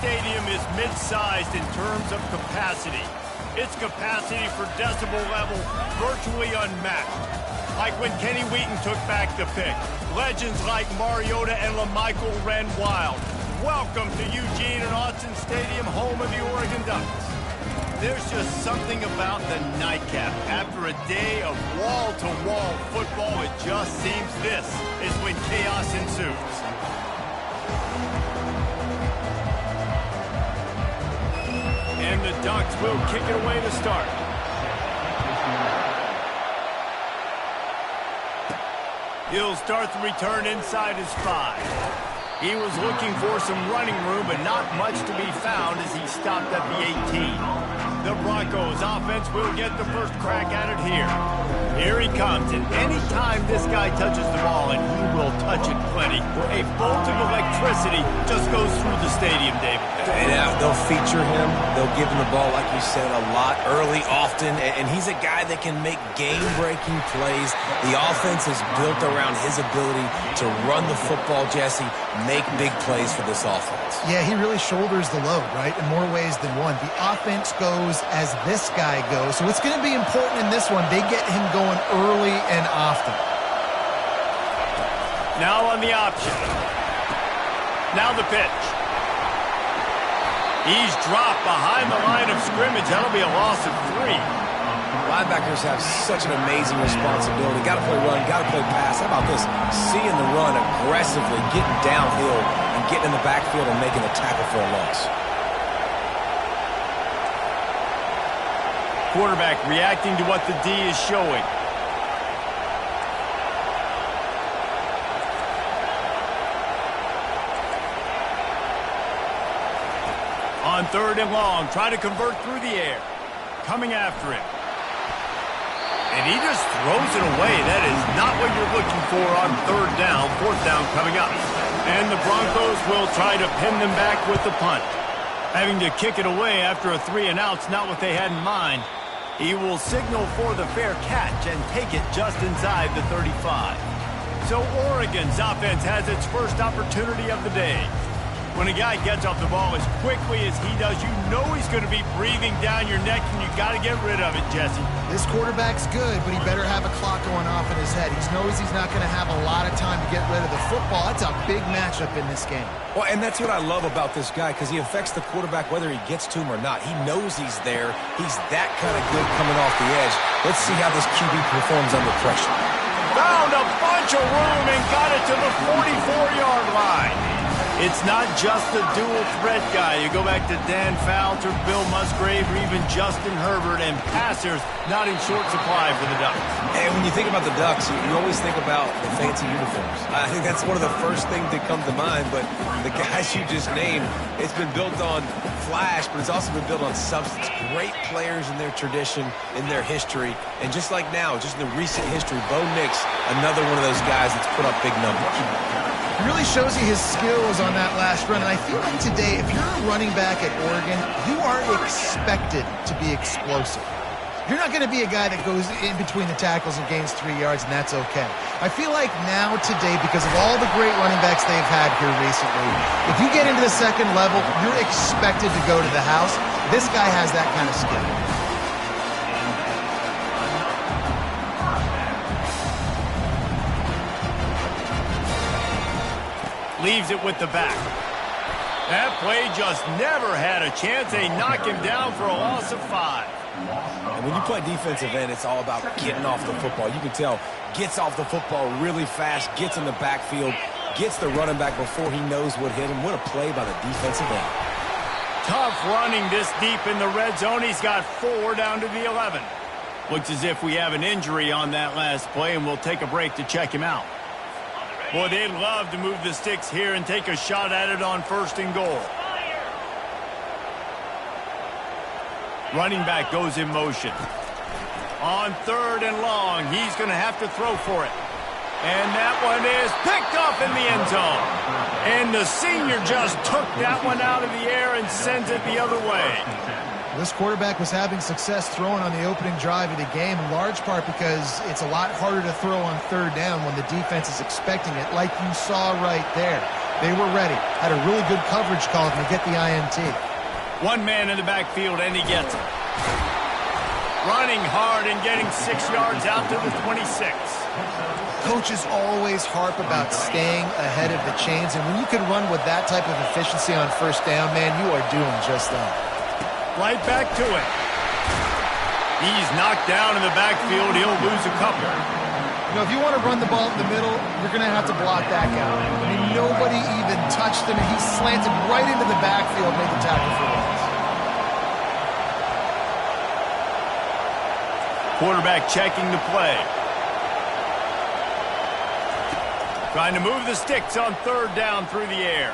stadium is mid-sized in terms of capacity. Its capacity for decibel level virtually unmatched. Like when Kenny Wheaton took back the pick. Legends like Mariota and LaMichael ran wild. Welcome to Eugene and Autzen Stadium, home of the Oregon Ducks. There's just something about the nightcap. After a day of wall-to-wall football, it just seems this is when chaos ensues. And the Ducks will kick it away to start. He'll start the return inside his 5. He was looking for some running room, but not much to be found as he stopped at the 18. The Broncos offense will get the first crack at it here. Here he comes, and any time this guy touches the ball, and he will touch it plenty, a bolt of electricity just goes through the stadium, David. And they'll feature him. They'll give him the ball, like you said, a lot, early, often, and he's a guy that can make game-breaking plays. The offense is built around his ability to run the football, Jesse, make big plays for this offense. Yeah, he really shoulders the load, right, in more ways than one. The offense goes as this guy goes, so it's going to be important in this one. They get him going early and often. Now on the option. Now the pitch. He's dropped behind the line of scrimmage. That'll be a loss of 3. Linebackers have such an amazing responsibility. Got to play run, got to play pass. How about this? Seeing the run aggressively, getting downhill, and getting in the backfield and making a tackle for a loss. Quarterback reacting to what the D is showing. On 3rd and long, try to convert through the air. Coming after him. And he just throws it away. That is not what you're looking for on 3rd down. 4th down coming up. And the Broncos will try to pin them back with the punt. Having to kick it away after a 3-and-out's not what they had in mind. He will signal for the fair catch and take it just inside the 35. So Oregon's offense has its first opportunity of the day. When a guy gets off the ball as quickly as he does, you know he's going to be breathing down your neck, and you got to get rid of it, Jesse. This quarterback's good, but he better have a clock going off in his head. He knows he's not going to have a lot of time to get rid of the football. That's a big matchup in this game. Well, and that's what I love about this guy, because he affects the quarterback whether he gets to him or not. He knows he's there. He's that kind of good coming off the edge. Let's see how this QB performs under pressure. Found a bunch of room and got it to the 44-yard line. It's not just a dual threat guy. You go back to Dan Fouts or Bill Musgrave or even Justin Herbert, and passers not in short supply for the Ducks. And when you think about the Ducks, you always think about the fancy uniforms. I think that's one of the first things that come to mind, but the guys you just named, it's been built on flash, but it's also been built on substance. Great players in their tradition, in their history, and just like now, just in the recent history, Bo Nix, another one of those guys that's put up big numbers. It really shows you his skills on that last run. And I feel like today, if you're a running back at Oregon, you are expected to be explosive. You're not going to be a guy that goes in between the tackles and gains 3 yards, and that's okay. I feel like now today, because of all the great running backs they've had here recently, if you get into the second level, you're expected to go to the house. This guy has that kind of skill. Leaves it with the back. That play just never had a chance. They knock him down for a loss of 5. And when you play defensive end, it's all about getting off the football. You can tell, gets off the football really fast, gets in the backfield, gets the running back before he knows what hit him. What a play by the defensive end. Tough running this deep in the red zone. He's got 4 down to the 11. Looks as if we have an injury on that last play, and we'll take a break to check him out. Boy, they'd love to move the sticks here and take a shot at it on 1st and goal. Running back goes in motion. On 3rd and long, he's going to have to throw for it. And that one is picked up in the end zone. And the senior just took that one out of the air and sends it the other way. This quarterback was having success throwing on the opening drive of the game, in large part because it's a lot harder to throw on 3rd down when the defense is expecting it, like you saw right there. They were ready. Had a really good coverage call to get the INT. One man in the backfield, and he gets it. Running hard and getting 6 yards out to the 26. Coaches always harp about staying ahead of the chains, and when you can run with that type of efficiency on first down, man, you are doing just that. Right back to it. He's knocked down in the backfield. He'll lose a couple. You know, if you want to run the ball in the middle, you're going to have to block that guy. I mean, nobody even touched him, and he slanted right into the backfield, made the tackle for loss. Quarterback checking the play. Trying to move the sticks on third down through the air.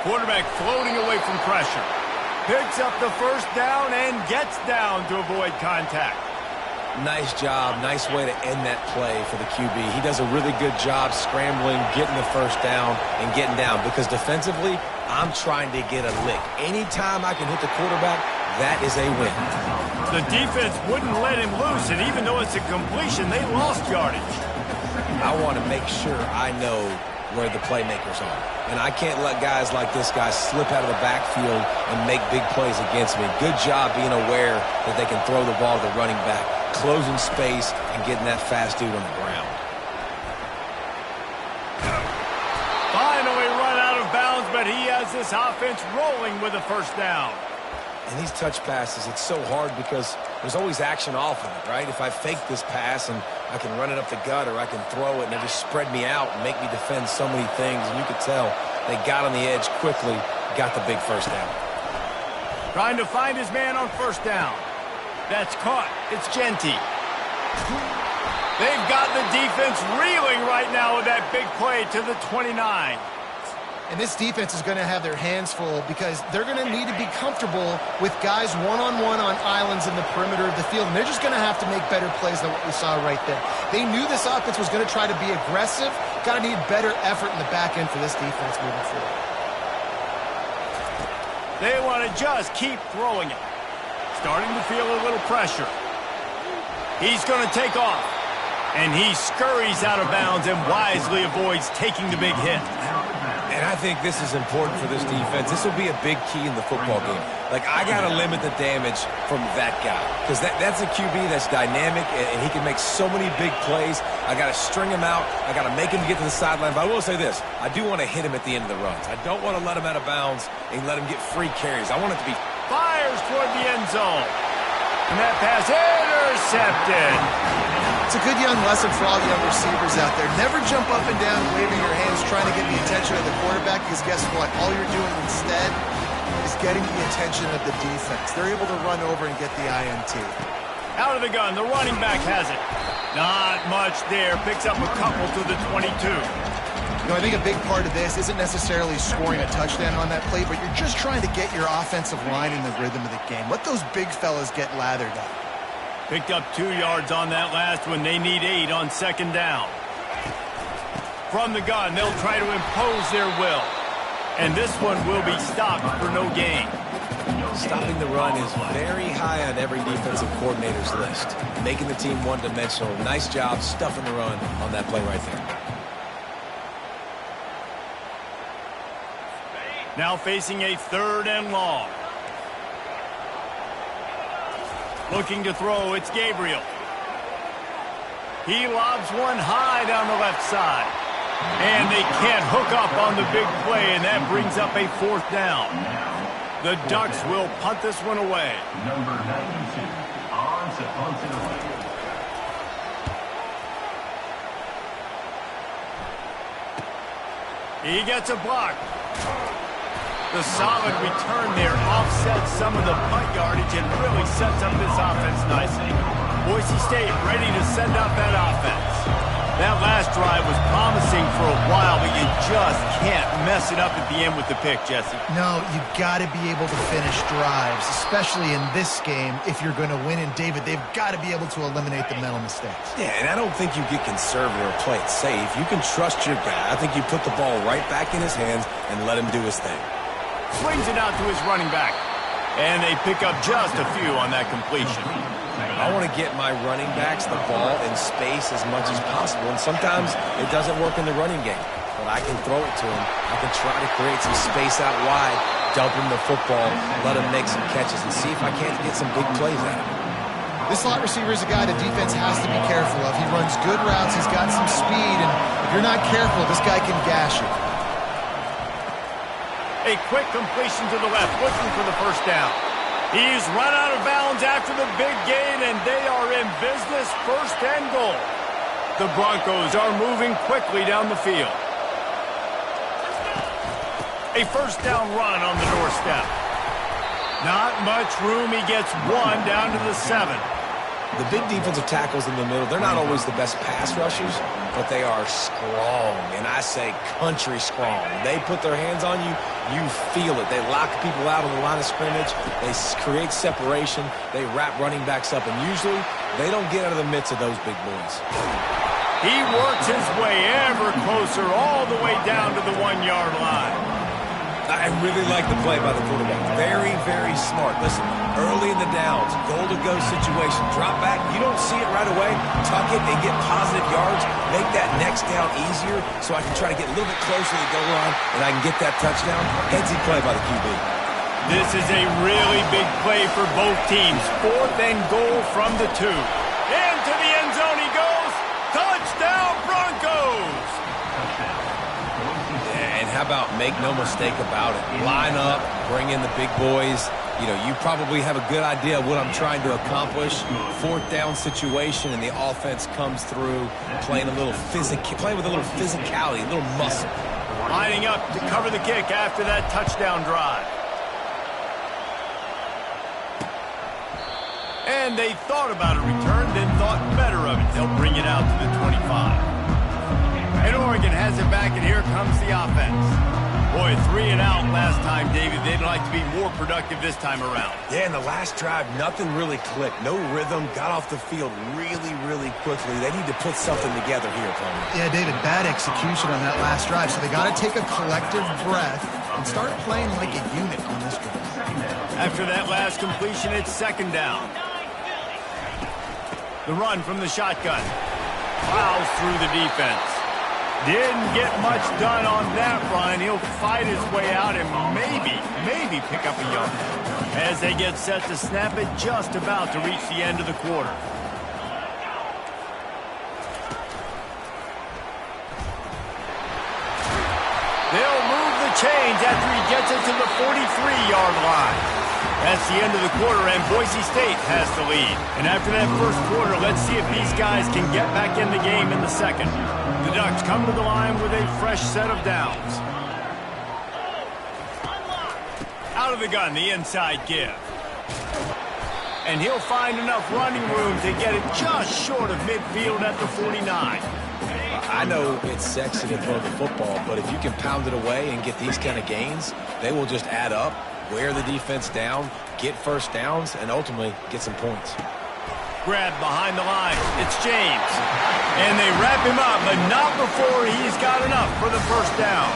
Quarterback floating away from pressure. Picks up the first down and gets down to avoid contact. Nice job. Nice way to end that play for the QB. He does a really good job scrambling, getting the first down, and getting down. Because defensively, I'm trying to get a lick. Anytime I can hit the quarterback, that is a win. The defense wouldn't let him loose, and even though it's a completion, they lost yardage. I want to make sure I know where the playmakers are. And I can't let guys like this guy slip out of the backfield and make big plays against me. Good job being aware that they can throw the ball to the running back, closing space, and getting that fast dude on the ground. Finally run out of bounds, but he has this offense rolling with a first down. And these touch passes, it's so hard because there's always action off of it, right? If I fake this pass and I can run it up the gut or I can throw it and they just spread me out and make me defend so many things, and you could tell they got on the edge quickly, got the big first down. Trying to find his man on first down. That's caught. It's Genty. They've got the defense reeling right now with that big play to the 29. And this defense is going to have their hands full because they're going to need to be comfortable with guys one-on-one on islands in the perimeter of the field. And they're just going to have to make better plays than what we saw right there. They knew this offense was going to try to be aggressive. Got to need better effort in the back end for this defense moving forward. They want to just keep throwing it. Starting to feel a little pressure. He's going to take off. And he scurries out of bounds and wisely avoids taking the big hit. And I think this is important for this defense. This will be a big key in the football game. Like, I got to limit the damage from that guy. Because that's a QB that's dynamic, and he can make so many big plays. I got to string him out. I got to make him get to the sideline. But I will say this. I do want to hit him at the end of the runs. I don't want to let him out of bounds and let him get free carries. I want it to be... Fires toward the end zone. And that pass intercepted. It's a good young lesson for all young receivers out there. Never jump up and down waving your hands trying to get the attention of the quarterback, because guess what? All you're doing instead is getting the attention of the defense. They're able to run over and get the INT. Out of the gun, the running back has it. Not much there. Picks up a couple to the 22. You know, I think a big part of this isn't necessarily scoring a touchdown on that play, but you're just trying to get your offensive line in the rhythm of the game. Let those big fellas get lathered up. Picked up 2 yards on that last one. They need 8 on second down. From the gun, they'll try to impose their will. And this one will be stopped for no gain. Stopping the run is very high on every defensive coordinator's list. Making the team one-dimensional. Nice job stuffing the run on that play right there. Now facing a third and long. Looking to throw, it's Gabriel. He lobs one high down the left side. And they can't hook up on the big play, and that brings up a fourth down. The Ducks will punt this one away. Number 92, on to punt it away. He gets a block. The solid return there offsets some of the punt yardage and really sets up this offense nicely. Boise State ready to send out that offense. That last drive was promising for a while, but you just can't mess it up at the end with the pick, Jesse. No, you got to be able to finish drives, especially in this game if you're going to win. And, David, they've got to be able to eliminate the mental mistakes. Yeah, and I don't think you get conservative or play it safe. You can trust your guy. I think you put the ball right back in his hands and let him do his thing. Swings it out to his running back. And they pick up just a few on that completion. I want to get my running backs the ball in space as much as possible. And sometimes it doesn't work in the running game. But I can throw it to him. I can try to create some space out wide, dump him the football, let him make some catches, and see if I can't get some big plays out of him. This slot receiver is a guy the defense has to be careful of. He runs good routes. He's got some speed, and if you're not careful, this guy can gash you. A quick completion to the left, looking for the first down. He's run out of bounds after the big gain, and they are in business, first and goal. The Broncos are moving quickly down the field. A first down run on the doorstep. Not much room. He gets one down to the 7. The big defensive tackles in the middle, they're not always the best pass rushers, but they are strong, and I say country strong. They put their hands on you, you feel it. They lock people out on the line of scrimmage. They create separation. They wrap running backs up, and usually they don't get out of the midst of those big boys. He works his way ever closer all the way down to the 1-yard line. I really like the play by the quarterback. Very, very smart. Listen, early in the downs, goal-to-go situation, drop back. You don't see it right away. Tuck it and get positive yards. Make that next down easier so I can try to get a little bit closer to the goal line and I can get that touchdown. Headsy play by the QB. This is a really big play for both teams. 4th and goal from the 2. Into the end zone he goes. Touchdown, Broncos! And how about make no mistake about it? Line up, bring in the big boys. You know, you probably have a good idea of what I'm trying to accomplish. 4th down situation, and the offense comes through, playing with a little physicality, a little muscle. Lining up to cover the kick after that touchdown drive. And they thought about a return, then thought better of it. They'll bring it out to the 25. And Oregon has it back, and here comes the offense. Boy, 3 and out last time, David. They'd like to be more productive this time around. Yeah, in the last drive, nothing really clicked. No rhythm, got off the field really, really quickly. They need to put something together here, Tony. Yeah, David, bad execution on that last drive, so they got to take a collective breath and start playing like a unit on this drive. After that last completion, it's 2nd down. The run from the shotgun. Plows through the defense. Didn't get much done on that run. He'll fight his way out and maybe pick up a yard. As they get set to snap it, just about to reach the end of the quarter. They'll move the chains after he gets it to the 43-yard line. That's the end of the quarter, and Boise State has the lead. And after that first quarter, let's see if these guys can get back in the game in the second. The Ducks come to the line with a fresh set of downs. Out of the gun, the inside give. And he'll find enough running room to get it just short of midfield at the 49. I know it's sexy to throw the football, but if you can pound it away and get these kind of gains, they will just add up, wear the defense down, get first downs, and ultimately get some points. Grab behind the line. It's James. And they wrap him up, but not before he's got enough for the first down.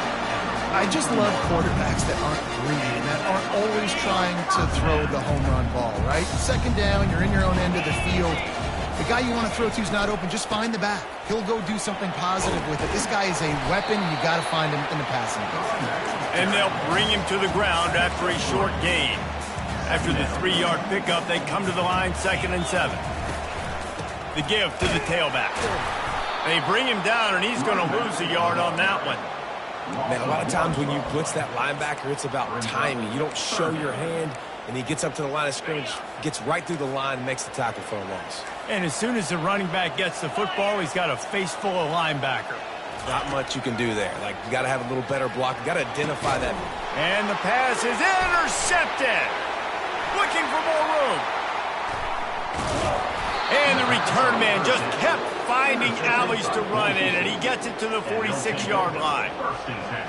I just love quarterbacks that aren't greedy and that aren't always trying to throw the home run ball, right? 2nd down, you're in your own end of the field. The guy you want to throw to is not open. Just find the back. He'll go do something positive with it. This guy is a weapon. You got to find him in the passing game. And they'll bring him to the ground after a short gain. After the 3-yard pickup, they come to the line 2nd and 7. The give to the tailback. They bring him down, and he's going to lose a yard on that one. Man, a lot of times when you blitz that linebacker, it's about timing. You don't show your hand, and he gets up to the line of scrimmage, gets right through the line, and makes the tackle for a loss. And as soon as the running back gets the football, he's got a face full of linebacker. Not much you can do there. Like, you got to have a little better block. You got to identify that. And the pass is intercepted. Looking for more room. And the return man just kept finding alleys to run in, and he gets it to the 46-yard line.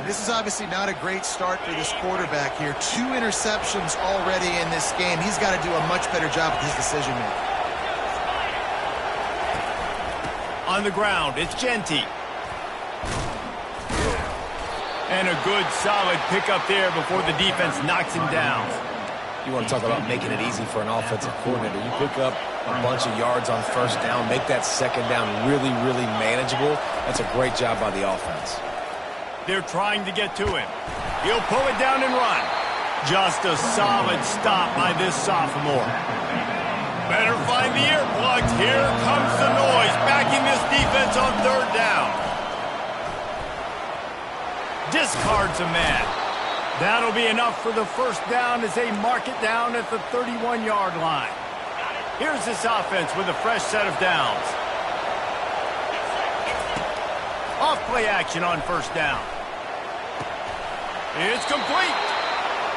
This is obviously not a great start for this quarterback here. 2 interceptions already in this game. He's got to do a much better job with his decision-making. On the ground, it's Genty. And a good, solid pickup there before the defense knocks him down. You want to talk about making it easy for an offensive coordinator. You pick up a bunch of yards on first down, make that 2nd down really, really manageable. That's a great job by the offense. They're trying to get to him. He'll pull it down and run. Just a solid stop by this sophomore. Better find the earplugs. Here comes the noise, backing this defense on third down. Discards a man. That'll be enough for the first down as they mark it down at the 31-yard line. Here's this offense with a fresh set of downs. Off-play action on first down. It's complete.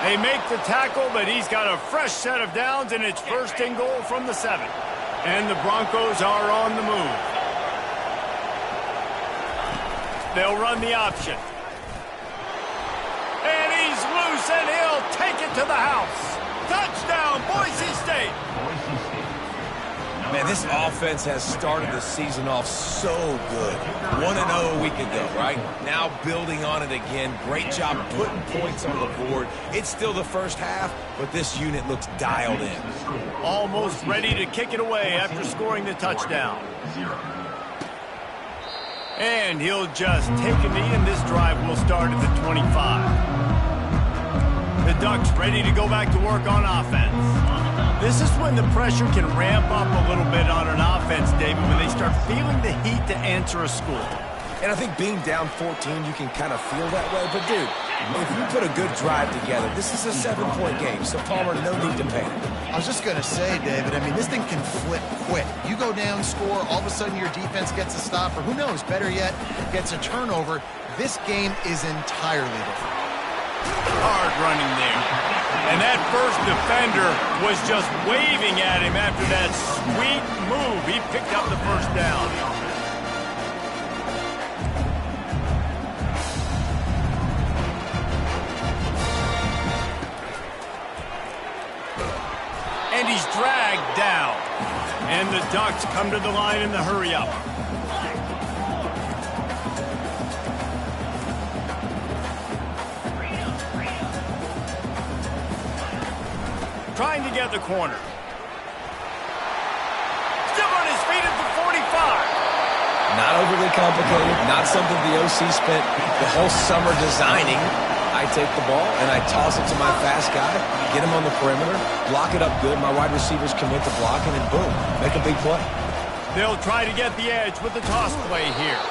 They make the tackle, but he's got a fresh set of downs, and it's first and goal from the 7. And the Broncos are on the move. They'll run the option. And he's loose, and he'll take it to the house. Touchdown, Boise State. Man, this offense has started the season off so good. 1-0 a week ago, right? Now building on it again. Great job putting points on the board. It's still the first half, but this unit looks dialed in. Almost ready to kick it away after scoring the touchdown. And he'll just take a knee, and this drive will start at the 25. The Ducks ready to go back to work on offense. This is when the pressure can ramp up a little bit on an offense, David, when they start feeling the heat to answer a score. And I think being down 14, you can kind of feel that way. But, dude, if you put a good drive together, this is a 7-point game. So, Palmer, no need to panic. I was just going to say, David, I mean, this thing can flip quick. You go down, score, all of a sudden your defense gets a stop, or who knows, better yet, gets a turnover. This game is entirely different. Hard running there. And that first defender was just waving at him after that sweet move. He picked up the first down. And he's dragged down. And the Ducks come to the line in the hurry-up. Trying to get the corner. Still on his feet at the 45. Not overly complicated, not something the OC spent the whole summer designing. I take the ball and I toss it to my fast guy, get him on the perimeter, block it up good. My wide receivers commit to blocking, and boom, make a big play. They'll try to get the edge with the toss play here.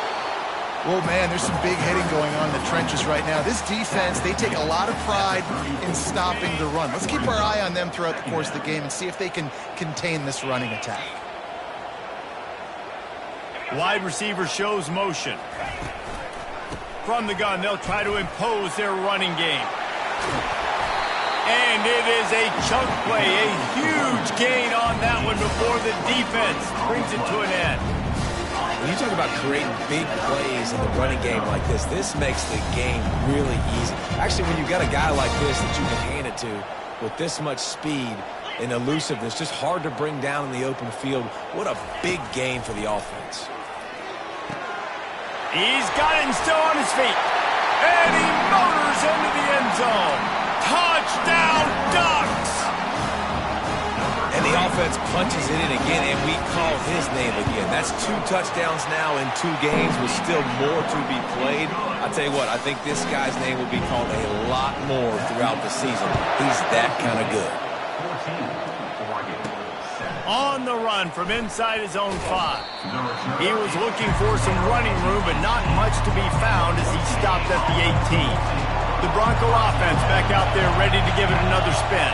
Well, man, there's some big hitting going on in the trenches right now. This defense, they take a lot of pride in stopping the run. Let's keep our eye on them throughout the course of the game and see if they can contain this running attack. Wide receiver shows motion. From the gun, they'll try to impose their running game. And it is a chunk play, a huge gain on that one before the defense brings it to an end. When you talk about creating big plays in the running game like this makes the game really easy. Actually, when you've got a guy like this that you can hand it to with this much speed and elusiveness, just hard to bring down in the open field, what a big game for the offense. He's got it and still on his feet. And he motors into the end zone. Touchdown, Ducks! And the offense punches it in again, and we call his name again. That's 2 touchdowns now in 2 games with still more to be played. I'll tell you what, I think this guy's name will be called a lot more throughout the season. He's that kind of good. On the run from inside his own 5. He was looking for some running room, but not much to be found as he stopped at the 18. The Bronco offense back out there ready to give it another spin.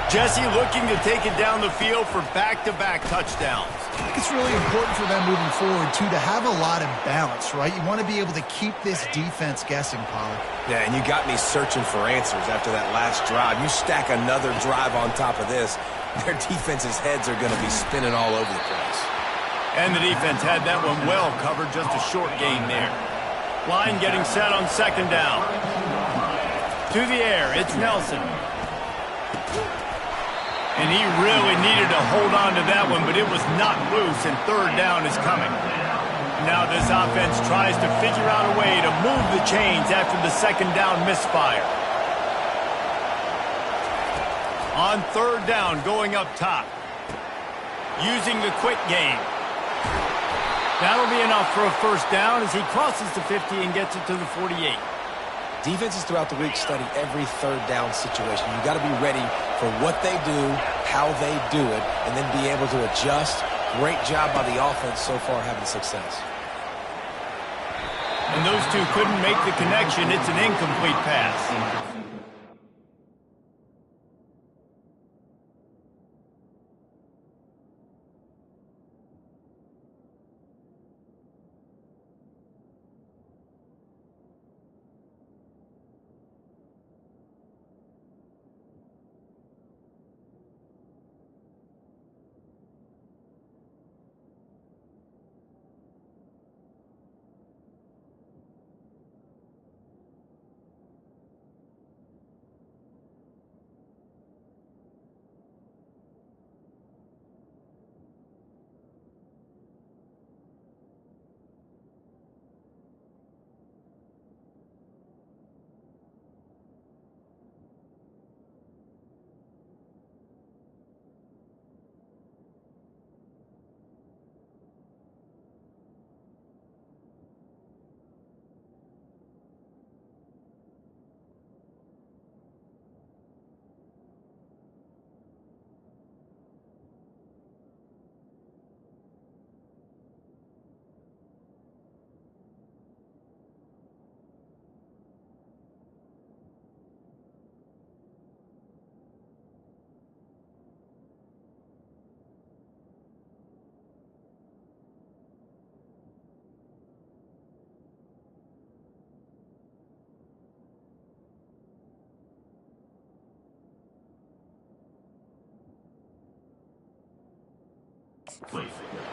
Jesse looking to take it down the field for back-to-back touchdowns. I think it's really important for them moving forward, too, to have a lot of balance, right? You want to be able to keep this defense guessing, Pollard. Yeah, and you got me searching for answers after that last drive. You stack another drive on top of this, their defense's heads are going to be spinning all over the place. And the defense had that one well covered, just a short gain there. Line getting set on second down. To the air, it's Nelson. And he really needed to hold on to that one, but it was not loose, and third down is coming. Now this offense tries to figure out a way to move the chains after the second down misfire. On third down, going up top. Using the quick game. That'll be enough for a first down as he crosses the 50 and gets it to the 48. Defenses throughout the week study every third down situation. You got to be ready for what they do, how they do it, and then be able to adjust. Great job by the offense so far having success. And those two couldn't make the connection. It's an incomplete pass.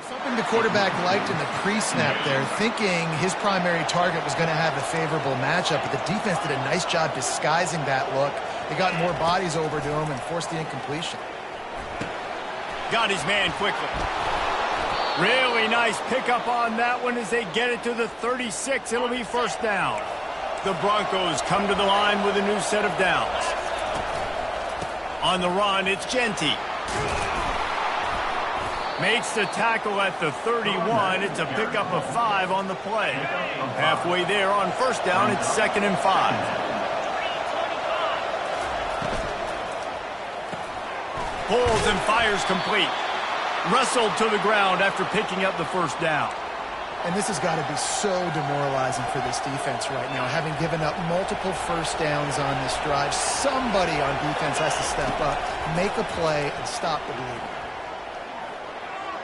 Something the quarterback liked in the pre-snap there, thinking his primary target was going to have a favorable matchup, but the defense did a nice job disguising that look. They got more bodies over to him and forced the incompletion. Got his man quickly. Really nice pickup on that one as they get it to the 36. It'll be first down. The Broncos come to the line with a new set of downs. On the run, it's Genty. Makes the tackle at the 31. It's a pickup of 5 on the play. Halfway there on first down, it's 2nd and 5. Pulls and fires complete. Wrestled to the ground after picking up the first down. And this has got to be so demoralizing for this defense right now, having given up multiple first downs on this drive. Somebody on defense has to step up, make a play, and stop the bleeding.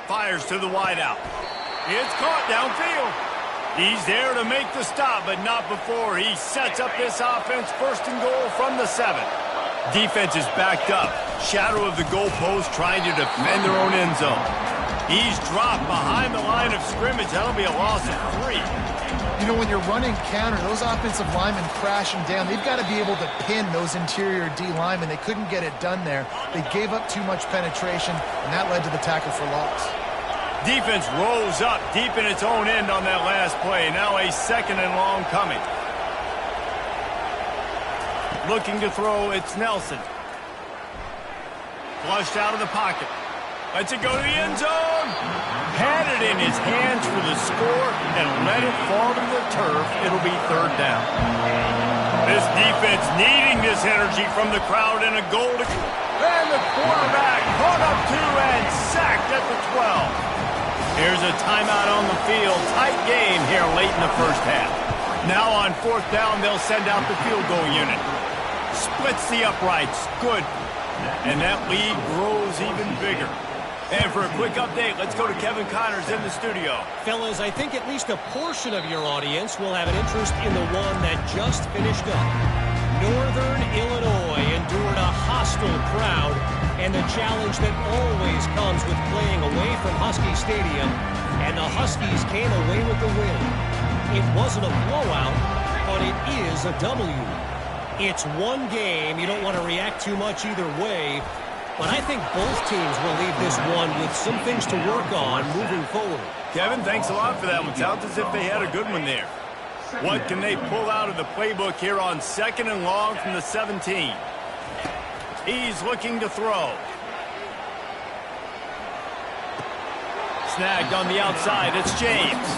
Fires to the wideout. It's caught downfield. He's there to make the stop, but not before he sets up this offense 1st and goal from the 7. Defense is backed up. Shadow of the goalpost trying to defend their own end zone. He's dropped behind the line of scrimmage. That'll be a loss of 3. You know, when you're running counter, those offensive linemen crashing down, they've got to be able to pin those interior D linemen. They couldn't get it done there. They gave up too much penetration, and that led to the tackle for loss. Defense rolls up deep in its own end on that last play. Now a 2nd and long coming. Looking to throw, it's Nelson. Flushed out of the pocket. Lets it go to the end zone. Had it in his hands for the score and let it fall to the turf. It'll be 3rd down. This defense needing this energy from the crowd and a goal to... And the quarterback caught up to and sacked at the 12. Here's a timeout on the field. Tight game here late in the first half. Now on 4th down, they'll send out the field goal unit. Splits the uprights. Good. And that lead grows even bigger. And for a quick update, let's go to Kevin Connors in the studio. Fellas, I think at least a portion of your audience will have an interest in the one that just finished up. Northern Illinois endured a hostile crowd and the challenge that always comes with playing away from Husky Stadium, and the Huskies came away with the win. It wasn't a blowout, but it is a W. It's one game. You don't want to react too much either way, but I think both teams will leave this one with some things to work on moving forward. Kevin, thanks a lot for that one. Sounds as if they had a good one there. What can they pull out of the playbook here on 2nd and long from the 17? He's looking to throw. Snagged on the outside, it's James.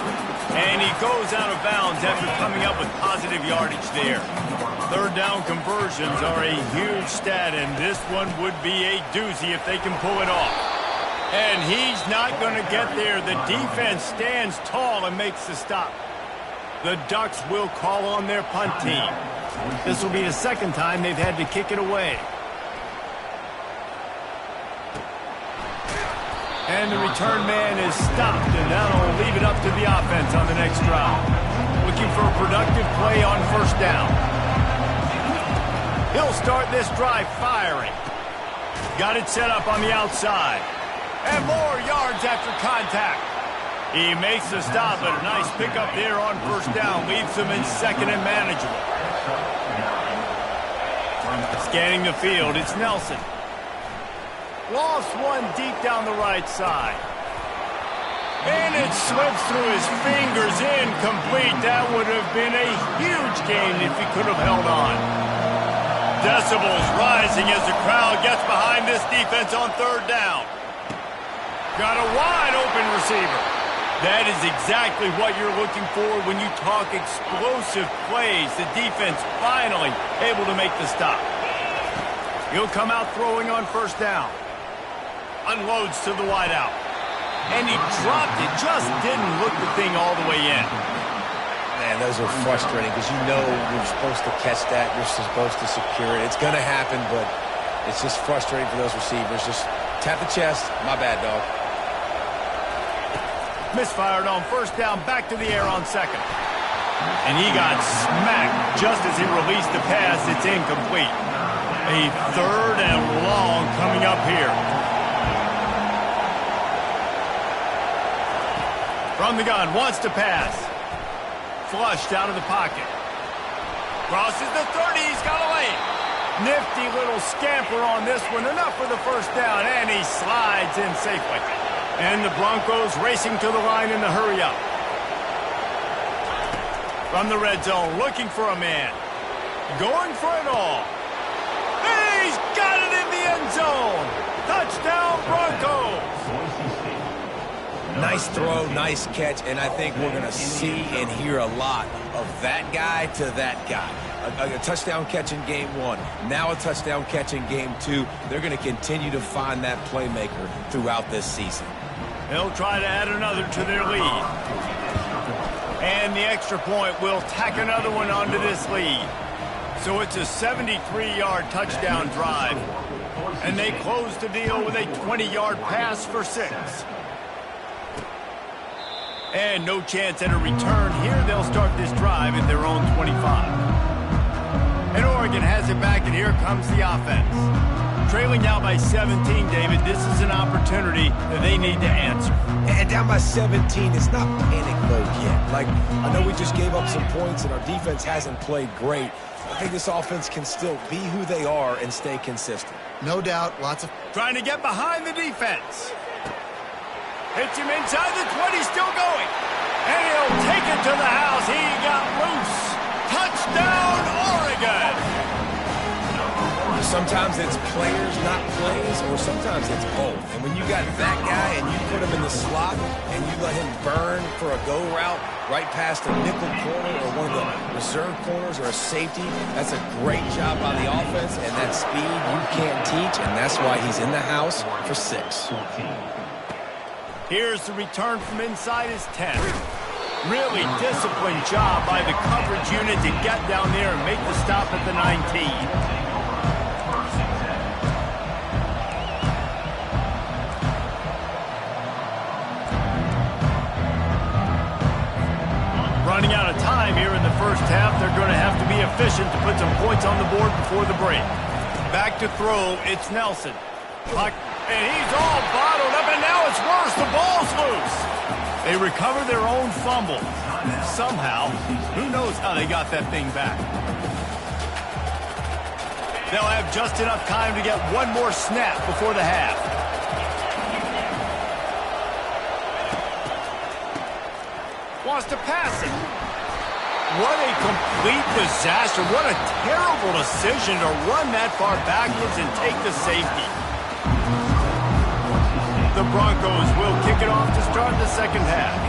And he goes out of bounds after coming up with positive yardage there. Third down conversions are a huge stat, and this one would be a doozy if they can pull it off. And he's not going to get there. The defense stands tall and makes the stop. The Ducks will call on their punt team. This will be the second time they've had to kick it away. And the return man is stopped, and that'll leave it up to the offense on the next drive. Looking for a productive play on first down. He'll start this drive firing. Got it set up on the outside. And more yards after contact. He makes the stop, but a nice pickup there on first down. Leaves him in second and manageable. Scanning the field, it's Nelson. Lost one deep down the right side. And it slips through his fingers, incomplete. That would have been a huge gain if he could have held on. Decibels rising as the crowd gets behind this defense on third down. Got a wide open receiver. That is exactly what you're looking for when you talk explosive plays. The defense finally able to make the stop. He'll come out throwing on first down. Unloads to the wideout. And he dropped it. Just didn't look the thing all the way in. Man, those are frustrating because you know you're supposed to catch that. You're supposed to secure it. It's going to happen, but it's just frustrating for those receivers. Just tap the chest. My bad, dog. Misfired on first down, back to the air on second. And he got smacked just as he released the pass. It's incomplete. A third and long coming up here. From the gun, wants to pass. Flushed out of the pocket. Crosses the 30, he's got a lane. Nifty little scamper on this one, enough for the first down, and he slides in safely. And the Broncos racing to the line in the hurry-up. From the red zone, looking for a man. Going for it all. He's got it in the end zone. Touchdown, Broncos. Nice throw, nice catch, and I think we're going to see and hear a lot of that guy to that guy. A touchdown catch in game one, now a touchdown catch in game two. They're going to continue to find that playmaker throughout this season. They'll try to add another to their lead. And the extra point will tack another one onto this lead. So it's a 73-yard touchdown drive. And they close the deal with a 20-yard pass for 6. And no chance at a return here. They'll start this drive at their own 25. And Oregon has it back, and here comes the offense. Trailing now by 17, David. This is an opportunity that they need to answer. And down by 17, it's not panic mode yet. Like, I know we just gave up some points, and our defense hasn't played great. I think this offense can still be who they are and stay consistent. No doubt, lots of... Trying to get behind the defense. Hits him inside the 20, still going. And he'll take it to the house. He got loose. Touchdown, Oregon. Sometimes it's players, not plays, or sometimes it's both. And when you got that guy and you put him in the slot and you let him burn for a go route right past a nickel corner or one of the reserve corners or a safety, that's a great job by the offense, and that speed you can't teach, and that's why he's in the house for 6. Here's the return from inside his 10. Really disciplined job by the coverage unit to get down there and make the stop at the 19. Running out of time here in the first half. They're going to have to be efficient to put some points on the board before the break. Back to throw, it's Nelson. And he's all bottled up, and now it's worse. The ball's loose. They recover their own fumble. Somehow, who knows how they got that thing back. They'll have just enough time to get one more snap before the half. Wants to pass it. What a complete disaster. What a terrible decision to run that far backwards and take the safety. The Broncos will kick it off to start the second half.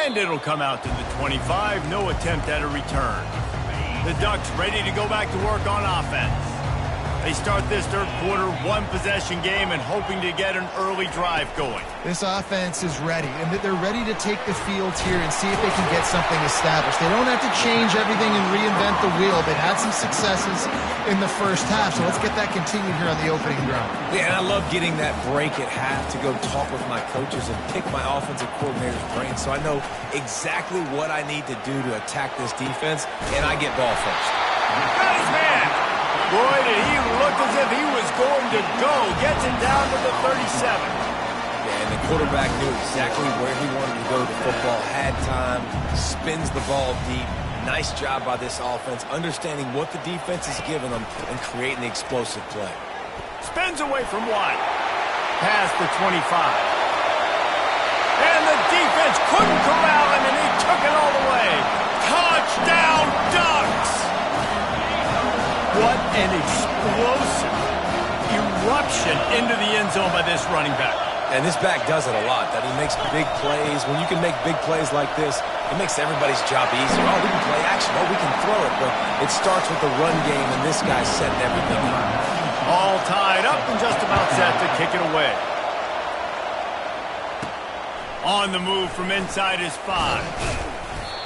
And it'll come out to the 25. No attempt at a return. The Ducks ready to go back to work on offense. They start this third quarter one-possession game and hoping to get an early drive going. This offense is ready, and they're ready to take the field here and see if they can get something established. They don't have to change everything and reinvent the wheel. They've had some successes in the first half, so let's get that continued here on the opening drive. Yeah, and I love getting that break at half to go talk with my coaches and pick my offensive coordinator's brain so I know exactly what I need to do to attack this defense, and I get ball first. Nice man! Boy, did he look as if he was going to go. Gets it down to the 37. Yeah, and the quarterback knew exactly where he wanted to go with the football, had time, spins the ball deep. Nice job by this offense, understanding what the defense is giving them and creating the explosive play. Spins away from one. Pass for 25. And the defense couldn't corral him, and he took it all the way. Touchdown, Ducks! What an explosive eruption into the end zone by this running back. And this back does it a lot, that he makes big plays. When you can make big plays like this, it makes everybody's job easier. Oh, we can play action. Oh, we can throw it. But it starts with the run game, and this guy's setting everything up. All tied up and just about set to kick it away. On the move from inside his 5.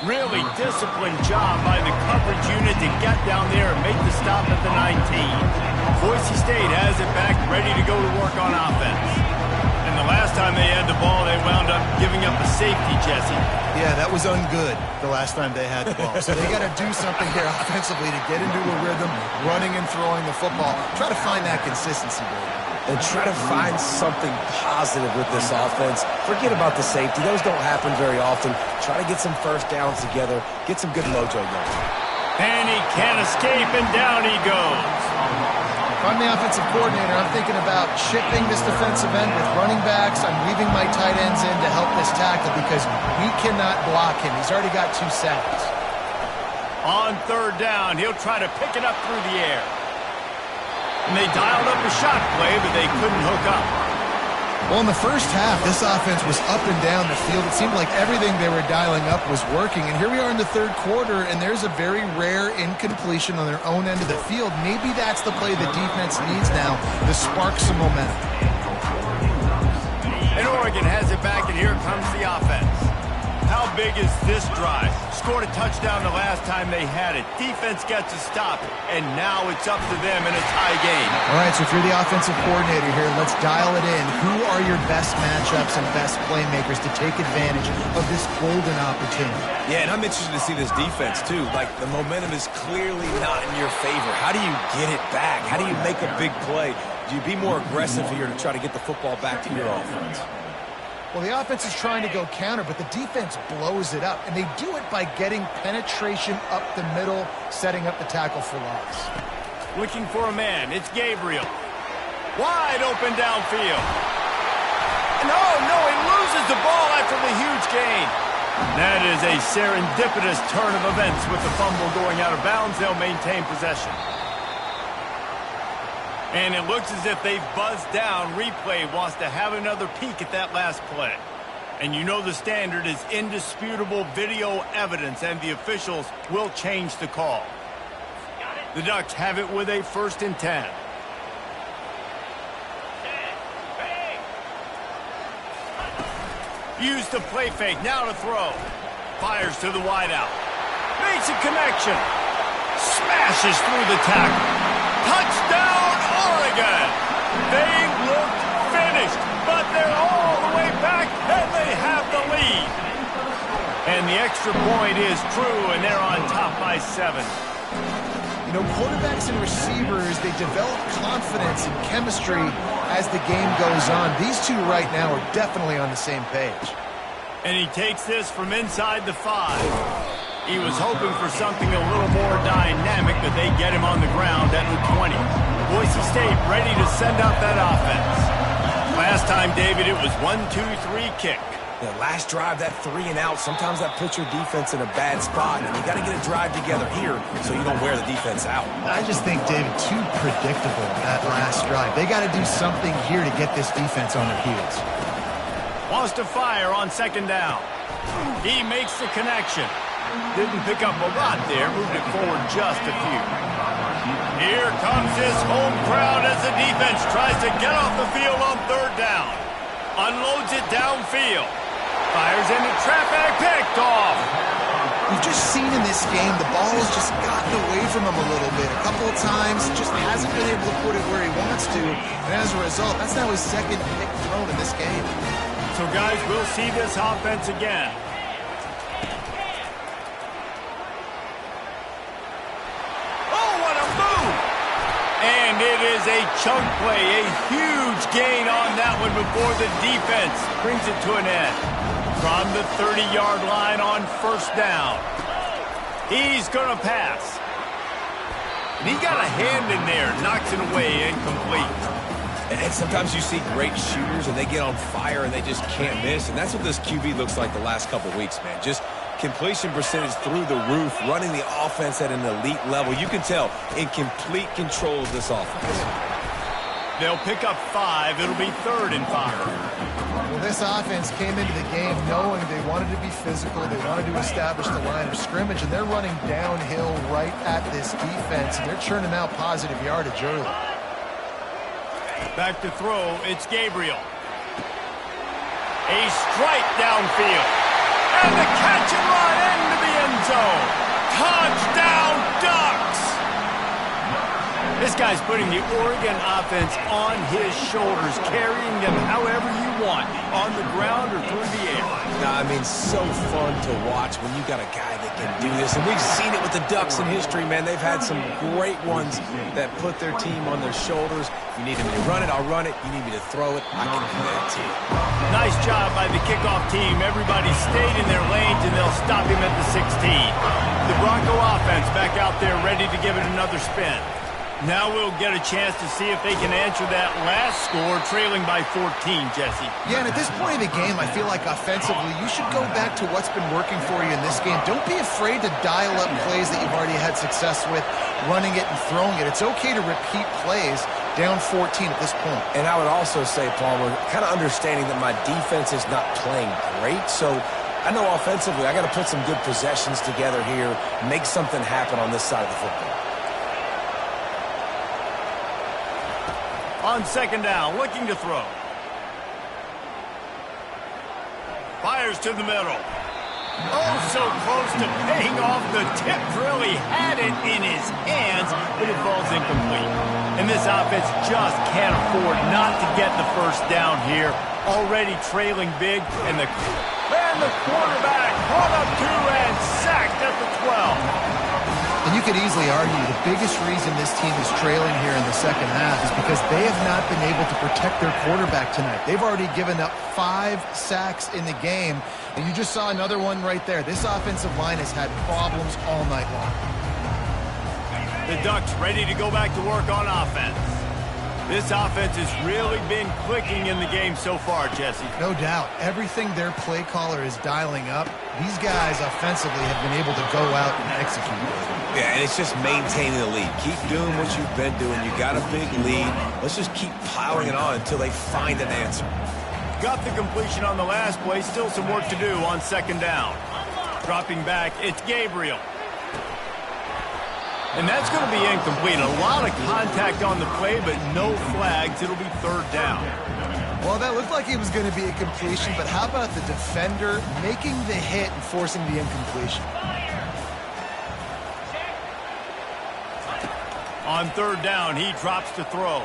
Really disciplined job by the coverage unit to get down there and make the stop at the 19. Boise State has it back, ready to go to work on offense. And the last time they had the ball, they wound up giving up a safety, Jesse. Yeah, that was ungood the last time they had the ball. So they got to do something here offensively to get into a rhythm, running and throwing the football. Try to find that consistency, Brady. And try to find something positive with this offense. Forget about the safety. Those don't happen very often. Try to get some first downs together. Get some good mojo going. And he can't escape, and down he goes. If I'm the offensive coordinator, I'm thinking about shifting this defensive end with running backs. I'm leaving my tight ends in to help this tackle because we cannot block him. He's already got 2 sacks. On third down, he'll try to pick it up through the air. And they dialed up a shot play, but they couldn't hook up. Well, in the first half, this offense was up and down the field. It seemed like everything they were dialing up was working. And here we are in the third quarter, and there's a very rare incompletion on their own end of the field. Maybe that's the play the defense needs now to spark some momentum. And Oregon has it back, and here comes the offense. How big is this drive? Scored a touchdown the last time they had it. Defense gets a stop, and now it's up to them in a tie game. All right, so if you're the offensive coordinator here, let's dial it in. Who are your best matchups and best playmakers to take advantage of this golden opportunity? Yeah, and I'm interested to see this defense, too. Like, the momentum is clearly not in your favor. How do you get it back? How do you make a big play? Do you be more aggressive here to try to get the football back to your offense? Well, the offense is trying to go counter, but the defense blows it up, and they do it by getting penetration up the middle, setting up the tackle for loss. Looking for a man. It's Gabriel. Wide open downfield. No, he loses the ball after the huge gain. That is a serendipitous turn of events with the fumble going out of bounds. They'll maintain possession. And it looks as if they've buzzed down. Replay wants to have another peek at that last play. And you know the standard is indisputable video evidence, and the officials will change the call. The Ducks have it with a 1st and 10. Use the play fake, now to throw. Fires to the wideout. Makes a connection. Smashes through the tackle. Touchdown, Oregon! They looked finished, but they're all the way back, and they have the lead. And the extra point is true, and they're on top by 7. You know, quarterbacks and receivers, they develop confidence and chemistry as the game goes on. These two right now are definitely on the same page. And he takes this from inside the 5. He was hoping for something a little more dynamic, but they get him on the ground at the 20. Boise State ready to send out that offense. Last time, David, it was 1-2-3 kick. The last drive, that 3 and out, sometimes that puts your defense in a bad spot, and you got to get a drive together here so you don't wear the defense out. I just think, David, too predictable that last drive. They got to do something here to get this defense on their heels. Wants to fire on 2nd down. He makes the connection. Didn't pick up a lot there, moved it forward just a few. Here comes his home crowd as the defense tries to get off the field on third down. Unloads it downfield. Fires into traffic, picked off. We've just seen in this game the ball has just gotten away from him a little bit. A couple of times, just hasn't been able to put it where he wants to. And as a result, that's now his second pick thrown in this game. So, guys, we'll see this offense again. Oh, what a move! And it is a chunk play, a huge gain on that one before the defense brings it to an end. From the 30-yard line on first down. He's going to pass. And he got a hand in there, knocks it away, incomplete. And sometimes you see great shooters and they get on fire and they just can't miss. And that's what this QB looks like the last couple weeks, man. Just completion percentage through the roof, running the offense at an elite level. You can tell in complete control of this offense. They'll pick up 5. It'll be 3rd and 5. Well, this offense came into the game knowing they wanted to be physical. They wanted to establish the line of scrimmage, and they're running downhill right at this defense, and they're churning out positive yardage early. Back to throw, it's Gabriel. A strike downfield. And the catch and run into the end zone. Touchdown, Ducks! This guy's putting the Oregon offense on his shoulders, carrying them however you want, on the ground or through the air. I mean, so fun to watch when you got a guy that can do this. And we've seen it with the Ducks in history, man. They've had some great ones that put their team on their shoulders. You need me to run it, I'll run it. You need me to throw it, I can do that too. Nice job by the kickoff team. Everybody stayed in their lanes, and they'll stop him at the 16. The Bronco offense back out there ready to give it another spin. Now we'll get a chance to see if they can answer that last score, trailing by 14, Jesse. Yeah, and at this point of the game, I feel like offensively, you should go back to what's been working for you in this game. Don't be afraid to dial up plays that you've already had success with, running it and throwing it. It's okay to repeat plays down 14 at this point. And I would also say, Palmer, kind of understanding that my defense is not playing great, so I know offensively I got to put some good possessions together here, make something happen on this side of the football. On second down, looking to throw. Fires to the middle. Oh, so close to paying off the tip. Really had it in his hands, but it falls incomplete. And this offense just can't afford not to get the first down here. Already trailing big, and the quarterback brought up 2 and sacked at the 12. And you could easily argue the biggest reason this team is trailing here in the second half is because they have not been able to protect their quarterback tonight. They've already given up 5 sacks in the game, and you just saw another one right there. This offensive line has had problems all night long. The Ducks ready to go back to work on offense. This offense has really been clicking in the game so far, Jesse. No doubt. Everything their play caller is dialing up, these guys offensively have been able to go out and execute. Yeah, and it's just maintaining the lead. Keep doing what you've been doing. You got a big lead. Let's just keep piling it on until they find an answer. Got the completion on the last play. Still some work to do on second down. Dropping back, it's Gabriel. And that's going to be incomplete. A lot of contact on the play, but no flags. It'll be third down. Well, that looked like it was going to be a completion, but how about the defender making the hit and forcing the incompletion? On third down, he drops to throw.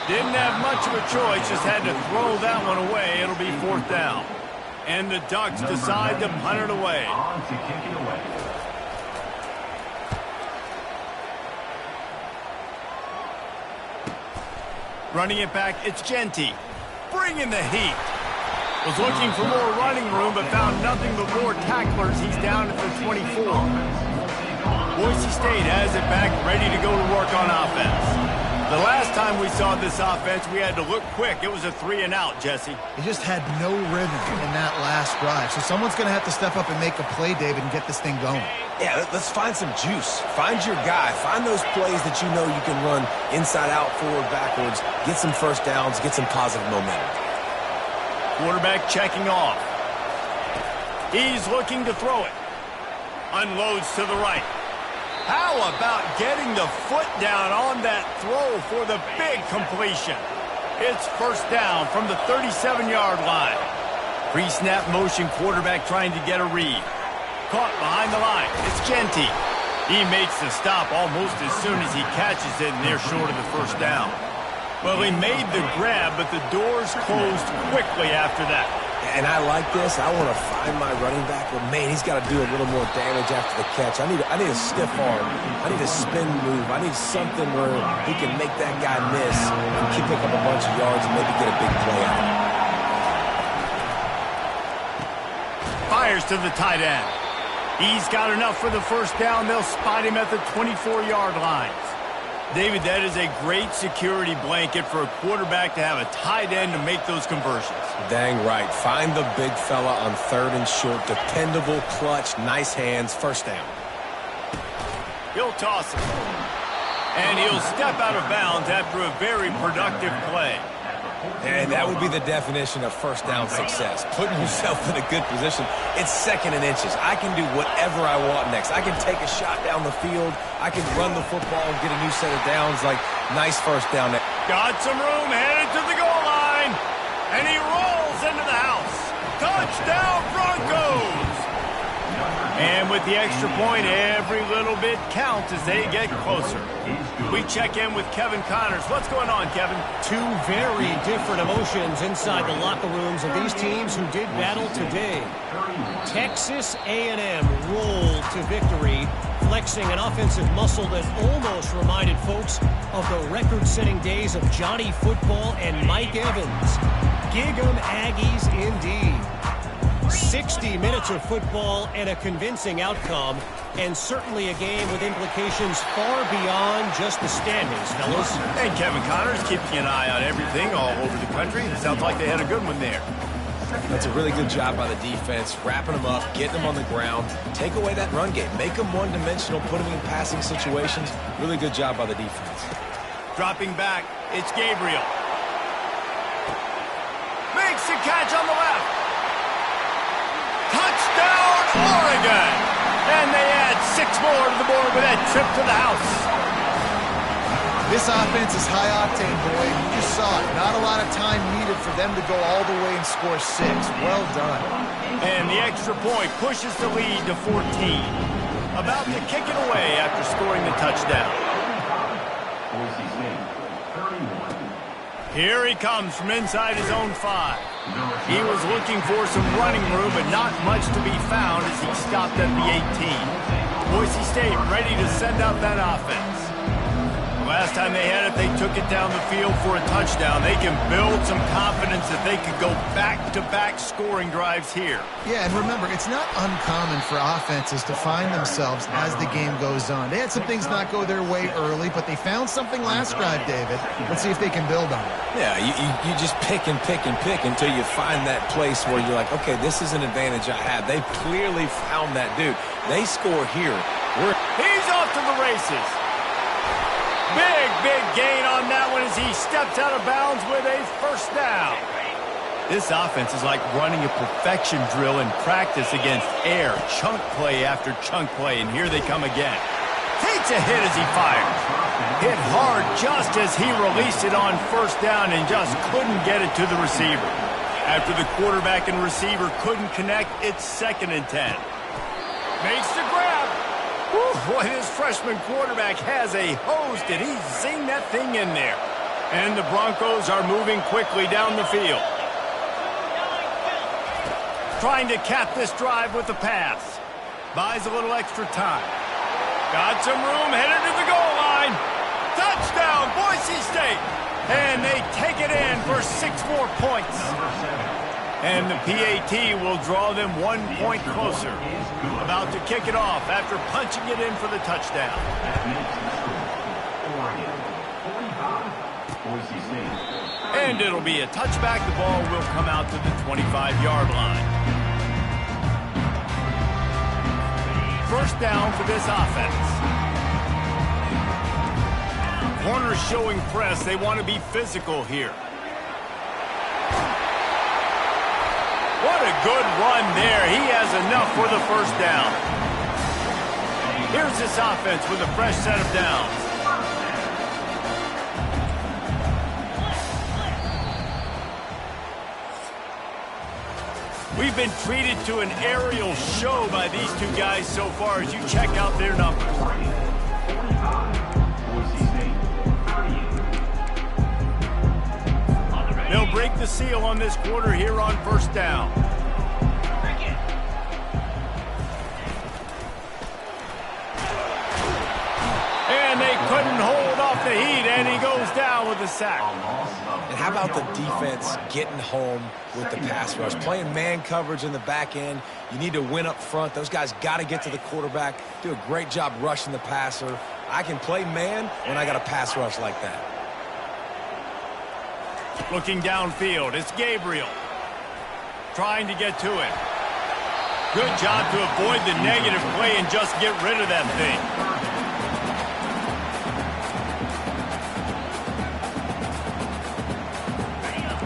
Didn't have much of a choice, just had to throw that one away. It'll be fourth down. And the Ducks decide to punt it away. On to kick it away. Running it back, it's Genty. Bringing the heat. Was looking for more running room, but found nothing but more tacklers. He's down at the 24. Boise State has it back, ready to go to work on offense. The last time we saw this offense, we had to look quick. It was a 3 and out, Jesse. They just had no rhythm in that last drive. So someone's going to have to step up and make a play, David, and get this thing going. Yeah, let's find some juice. Find your guy. Find those plays that you know you can run inside out, forward, backwards. Get some first downs. Get some positive momentum. Quarterback checking off. He's looking to throw it. Unloads to the right. How about getting the foot down on that throw for the big completion? It's first down from the 37-yard line. Pre-snap motion quarterback trying to get a read. Caught behind the line. It's Genty. He makes the stop almost as soon as he catches it, and they're short of the first down. Well, he made the grab, but the doors closed quickly after that. And I like this. I want to find my running back, but man, he's got to do a little more damage after the catch. I need a stiff arm. I need a spin move. I need something where he can make that guy miss and pick up a bunch of yards and maybe get a big play out of it. Fires to the tight end. He's got enough for the first down. They'll spot him at the 24-yard line. David, that is a great security blanket for a quarterback to have a tight end to make those conversions. Dang right. Find the big fella on third and short. Dependable, clutch, nice hands. First down. He'll toss it. And he'll step out of bounds after a very productive play. And that would be the definition of first down success. Putting yourself in a good position. It's second and inches. I can do whatever I want next. I can take a shot down the field. I can run the football and get a new set of downs. Like, nice first down there. Got some room, headed to the goal line. And he rolls into the house. Touchdown, Broncos! And with the extra point, every little bit counts as they get closer. We check in with Kevin Connors. What's going on, Kevin? Two very different emotions inside the locker rooms of these teams who did battle today. Texas A&M rolled to victory, flexing an offensive muscle that almost reminded folks of the record-setting days of Johnny Football and Mike Evans. Gig 'em Aggies indeed. 60 minutes of football and a convincing outcome, and certainly a game with implications far beyond just the standings, fellas. And Kevin Connors keeping an eye on everything all over the country. It sounds like they had a good one there. That's a really good job by the defense, wrapping them up, getting them on the ground. Take away that run game. Make them one-dimensional, put them in passing situations. Really good job by the defense. Dropping back, it's Gabriel. Makes the catch on the left. Touchdown, Oregon! And they add 6 more to the board with that trip to the house. This offense is high octane, boy. You just saw it. Not a lot of time needed for them to go all the way and score 6. Well done. And the extra point pushes the lead to 14. About to kick it away after scoring the touchdown. Here he comes from inside his own 5. He was looking for some running room, but not much to be found as he stopped at the 18. Boise State ready to send out that offense. Last time they had it, they took it down the field for a touchdown. They can build some confidence that they could go back-to-back scoring drives here. Yeah, and remember, it's not uncommon for offenses to find themselves as the game goes on. They had some things not go their way early, but they found something last drive, David. Let's see if they can build on it. Yeah, you just pick and pick and pick until you find that place where you're like, okay, this is an advantage I have. They clearly found that dude. They score here. He's off to the races. Big gain on that one as he steps out of bounds with a first down. This offense is like running a perfection drill in practice against air. Chunk play after chunk play, and here they come again. Takes a hit as he fires. Hit hard just as he released it on first down and just couldn't get it to the receiver. After the quarterback and receiver couldn't connect, it's 2nd and 10. Makes the grab. Whew, boy, this freshman quarterback has a host, and he's seen that thing in there. And the Broncos are moving quickly down the field. Trying to cap this drive with a pass. Buys a little extra time. Got some room, headed to the goal line. Touchdown, Boise State. And they take it in for 6 more points. And the PAT will draw them 1 point closer. About to kick it off after punching it in for the touchdown. And it'll be a touchback. The ball will come out to the 25-yard line. First down for this offense. Corners showing press. They want to be physical here. good run there. He has enough for the first down. Here's this offense with a fresh set of downs. We've been treated to an aerial show by these two guys so far as you check out their numbers. They'll break the seal on this quarter here on first down. And they couldn't hold off the heat, and he goes down with a sack. And how about the defense getting home with the pass rush? Playing man coverage in the back end. You need to win up front. Those guys got to get to the quarterback, do a great job rushing the passer. I can play man when I got a pass rush like that. Looking downfield, it's Gabriel. Trying to get to it. Good job to avoid the negative play and just get rid of that thing.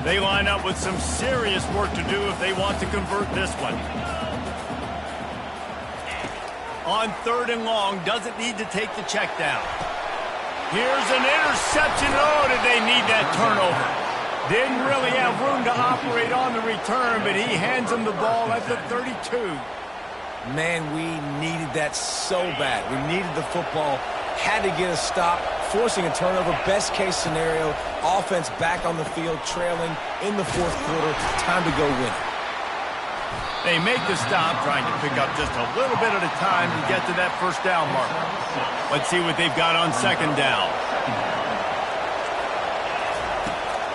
They line up with some serious work to do if they want to convert this one. On third and long, doesn't need to take the check down. Here's an interception. Oh, did they need that turnover? Didn't really have room to operate on the return, but he hands him the ball at the 32. Man, we needed that so bad. We needed the football. Had to get a stop, forcing a turnover. Best case scenario, offense back on the field, trailing in the fourth quarter. Time to go win it. They make the stop, trying to pick up just a little bit at a time to get to that first down marker. Let's see what they've got on second down.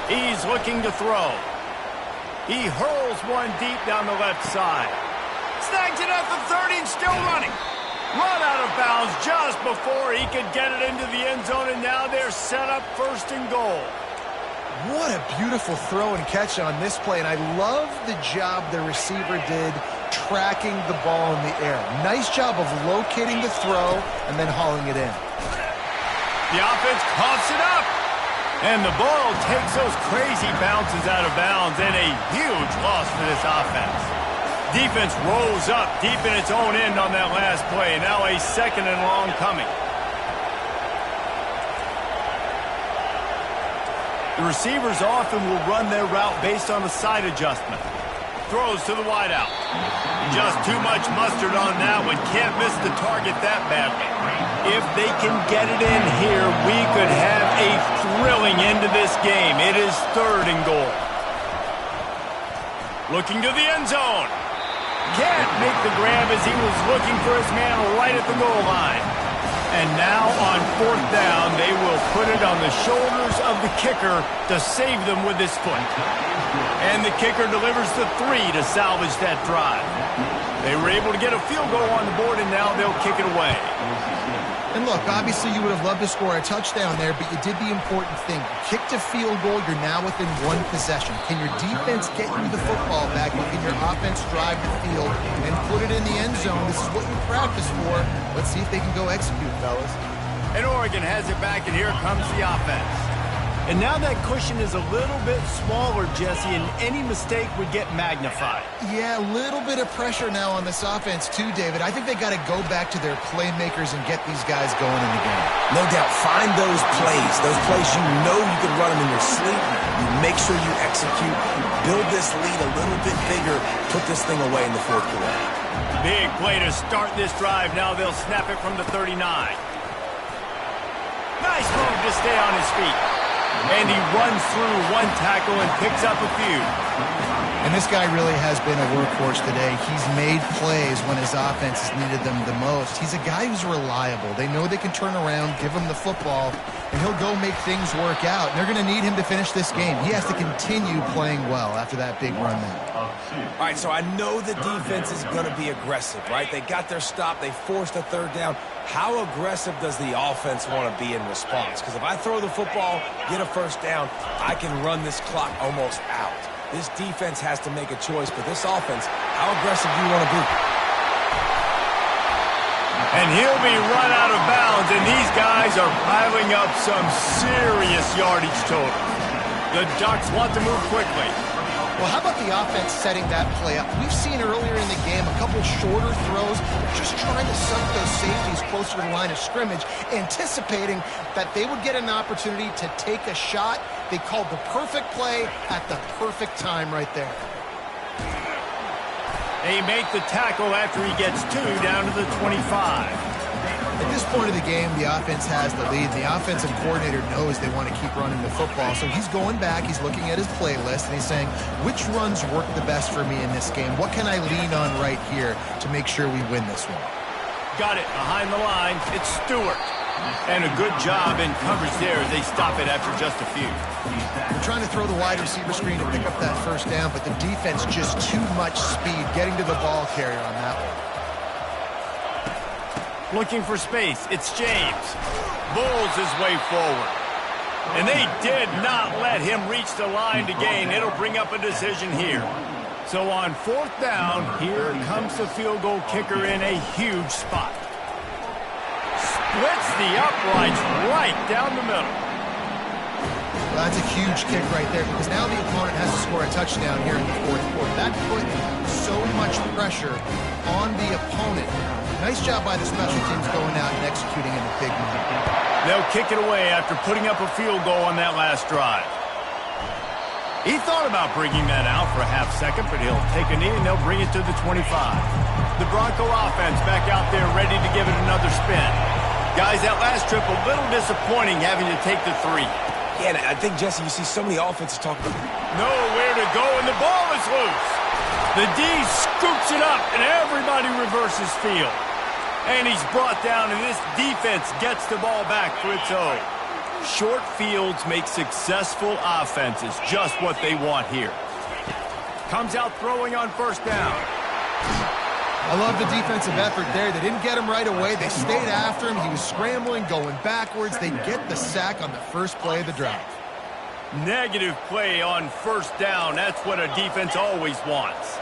He's looking to throw. He hurls one deep down the left side. Snags it at the 30 and still running. Run out of bounds just before he could get it into the end zone, and now they're set up first and goal. What a beautiful throw and catch on this play, and I love the job the receiver did tracking the ball in the air. Nice job of locating the throw and then hauling it in. The offense coughs it up, and the ball takes those crazy bounces out of bounds, and a huge loss for this offense. Defense rolls up deep in its own end on that last play. Now a second and long coming. The receivers often will run their route based on a side adjustment. Throws to the wideout. Just too much mustard on that one. Can't miss the target that badly. If they can get it in here, we could have a thrilling end to this game. It is third and goal. Looking to the end zone. Can't make the grab as he was looking for his man right at the goal line. And now on fourth down, they will put it on the shoulders of the kicker to save them with his foot. And the kicker delivers the 3 to salvage that drive. They were able to get a field goal on the board, and now they'll kick it away. And look, obviously you would have loved to score a touchdown there, but you did the important thing. Kicked a field goal, you're now within one possession. Can your defense get you the football back? Can your offense drive the field and put it in the end zone? This is what you practice for. Let's see if they can go execute, fellas. And Oregon has it back, and here comes the offense. And now that cushion is a little bit smaller, Jesse, and any mistake would get magnified. Yeah, a little bit of pressure now on this offense too, David. I think they got to go back to their playmakers and get these guys going in the game. No doubt. Find those plays you know you can run them in your sleep. You make sure you execute. Build this lead a little bit bigger. Put this thing away in the fourth quarter. Big play to start this drive. Now they'll snap it from the 39. Nice move to stay on his feet. And he runs through one tackle and picks up a few. And this guy really has been a workhorse today. He's made plays when his offense has needed them the most. He's a guy who's reliable. They know they can turn around, give him the football, and he'll go make things work out. And they're going to need him to finish this game. He has to continue playing well after that big run there. All right, so I know the defense is going to be aggressive, right? They got their stop. They forced a third down. How aggressive does the offense want to be in response? Because if I throw the football, get a first down, I can run this clock almost out. This defense has to make a choice, but this offense, how aggressive do you want to be? And he'll be run out of bounds, and these guys are piling up some serious yardage total. The Ducks want to move quickly. Well, how about the offense setting that play up? We've seen earlier in the game a couple shorter throws, just trying to suck those safeties closer to the line of scrimmage, anticipating that they would get an opportunity to take a shot. They called the perfect play at the perfect time right there. They make the tackle after he gets 2 down to the 25. At this point of the game, the offense has the lead. The offensive coordinator knows they want to keep running the football, so he's going back, he's looking at his playlist, and he's saying, which runs work the best for me in this game? What can I lean on right here to make sure we win this one? Got it behind the line. It's Stewart. And a good job in coverage there as they stop it after just a few. They're trying to throw the wide receiver screen to pick up that first down, but the defense just too much speed getting to the ball carrier on that one. Looking for space. It's James. Bulls his way forward. And they did not let him reach the line to gain. It'll bring up a decision here. So on 4th down, here comes the field goal kicker in a huge spot. Splits the uprights right down the middle. Well, that's a huge kick right there because now the opponent has to score a touchdown here in the 4th quarter. That put so much pressure on the opponent. Nice job by the special teams going out and executing in the big moment. They'll kick it away after putting up a field goal on that last drive. He thought about bringing that out for a half second, but he'll take a knee and they'll bring it to the 25. The Bronco offense back out there ready to give it another spin. Guys, that last trip a little disappointing having to take the 3. Yeah, and I think, Jesse, you see so many offenses talking about nowhere to go, and the ball is loose. The D scoops it up, and everybody reverses field. And he's brought down, and this defense gets the ball back for its own. Short fields make successful offenses just what they want here. Comes out throwing on 1st down. I love the defensive effort there. They didn't get him right away. They stayed after him. He was scrambling, going backwards. They get the sack on the first play of the drive. Negative play on 1st down. That's what a defense always wants.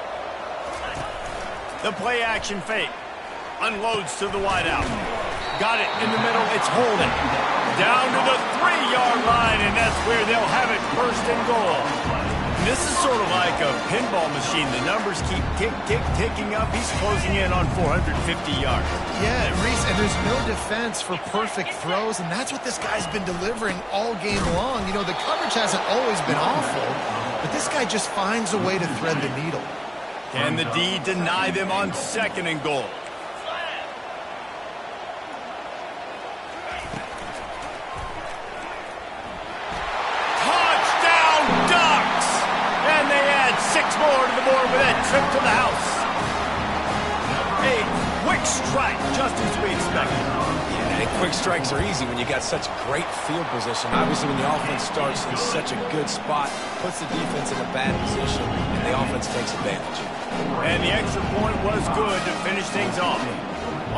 The play action fake. Unloads to the wideout. Got it in the middle. It's holding. Down to the 3-yard line, and that's where they'll have it 1st and goal. This is sort of like a pinball machine. The numbers keep ticking up. He's closing in on 450 yards. Yeah, Reese, and there's no defense for perfect throws, and that's what this guy's been delivering all game long. You know, the coverage hasn't always been awful, but this guy just finds a way to thread the needle. Can the D deny them on 2nd and goal? More to the board with that trip to the house. A quick strike, just as we expected. Yeah, and quick strikes are easy when you got such great field position. Obviously, when the offense starts in such a good spot, puts the defense in a bad position, and the offense takes advantage. And the extra point was good to finish things off.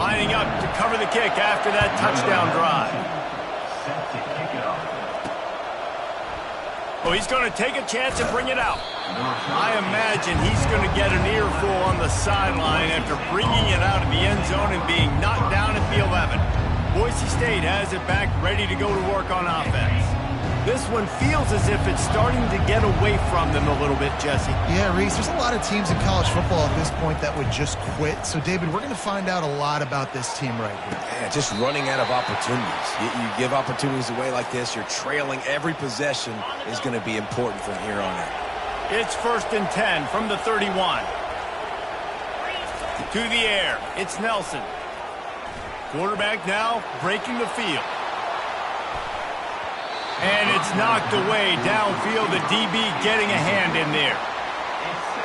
Lining up to cover the kick after that touchdown drive. Oh, he's going to take a chance and bring it out. I imagine he's going to get an earful on the sideline after bringing it out of the end zone and being knocked down at the 11. Boise State has it back, ready to go to work on offense. This one feels as if it's starting to get away from them a little bit, Jesse. Yeah, Reese, there's a lot of teams in college football at this point that would just quit. So, David, we're going to find out a lot about this team right here. Yeah, just running out of opportunities. You give opportunities away like this, you're trailing. Every possession is going to be important from here on out. It's 1st and 10 from the 31. To the air, it's Nelson. Quarterback now breaking the field. And it's knocked away downfield. The DB getting a hand in there.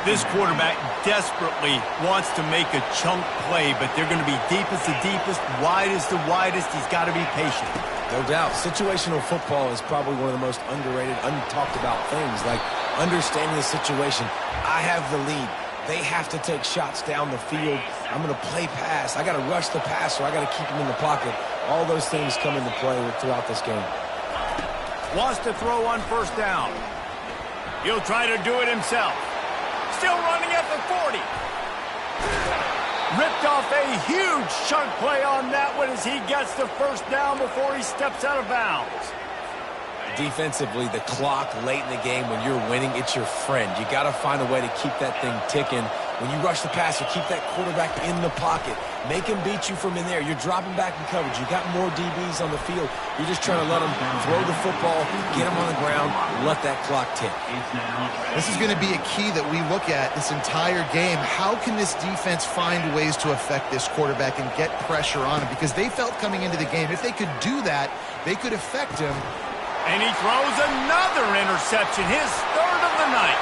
This quarterback desperately wants to make a chunk play, but they're going to be deepest the deepest, widest the widest. He's got to be patient. No doubt. Situational football is probably one of the most underrated, untalked about things, like understanding the situation. I have the lead. They have to take shots down the field. I'm going to play pass. I got to rush the passer. I got to keep him in the pocket. All those things come into play throughout this game. Wants to throw on 1st down. He'll try to do it himself. Still running at the 40. Ripped off a huge chunk play on that one as he gets the 1st down before he steps out of bounds. Defensively, the clock late in the game, when you're winning, it's your friend. You got to find a way to keep that thing ticking. When you rush the passer, keep that quarterback in the pocket. Make him beat you from in there. You're dropping back in coverage. You got more DBs on the field. You're just trying to let them throw the football, get them on the ground, let that clock tick. This is going to be a key that we look at this entire game. How can this defense find ways to affect this quarterback and get pressure on him? Because they felt coming into the game, if they could do that, they could affect him. And he throws another interception, his third of the night.